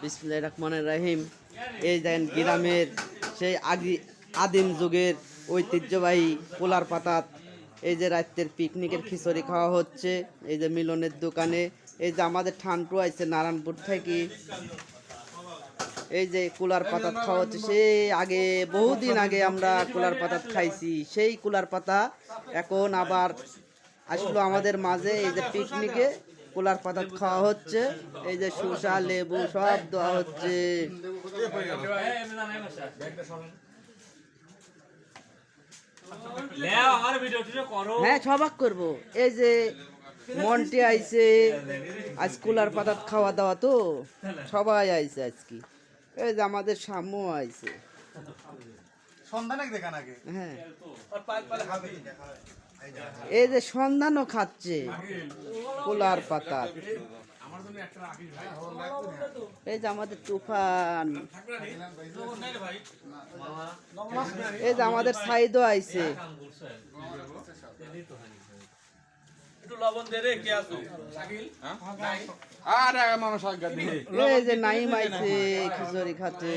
বিসমিল্লাহির রহমানির রহিম। এই দেখেন গ্রামের সেই আদিম যুগের ঐতিহ্যবাহী পোলার পাতাত এই যে রাত্রের পিকনিকের খিচুড়ি খাওয়া হচ্ছে এই যে মিলনের দোকানে। এই যে আমাদের ঠান্টু আছে নারায়ণপুর থেকে, এই যে কুলার পাতাত খাওয়া হচ্ছে। সেই আগে বহুদিন আগে আমরা কুলার পাতাত খাইছি, সেই কুলার পাতা এখন আবার আসলো আমাদের মাঝে। এই যে পিকনিকে কুলার পাতাত খাওয়া হচ্ছে, এই যে শসা লেবু সব দেওয়া হচ্ছে। হ্যাঁ সবাক করবো। এই যে মন্টি আইছে আজ কুলার পাতাত খাওয়া দাওয়া, তো সবাই আইছে আজকে। এই যে আমাদের সাম্য আইছে। হ্যাঁ এই যে সন্ধানও খাচ্ছে কুলার পাতা। এই যে আমাদের তুফান, এই যে আমাদের সাইদও আইছে। এই যে নাইম আইছে খিচুড়ি খাচ্ছে।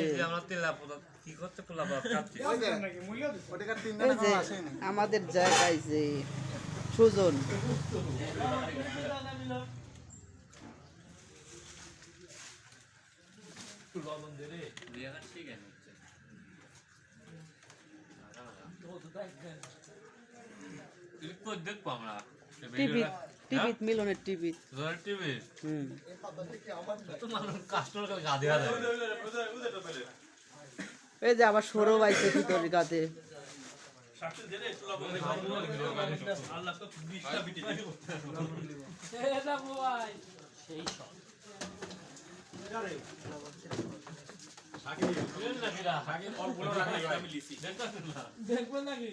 এই যে আমাদের জায়গা আইছে সুজন। টিভিত মিলনের টিভিত। এই যে আবার সৌরভ আইছে খিচুড়ি খাতে। দেখবেন নাকি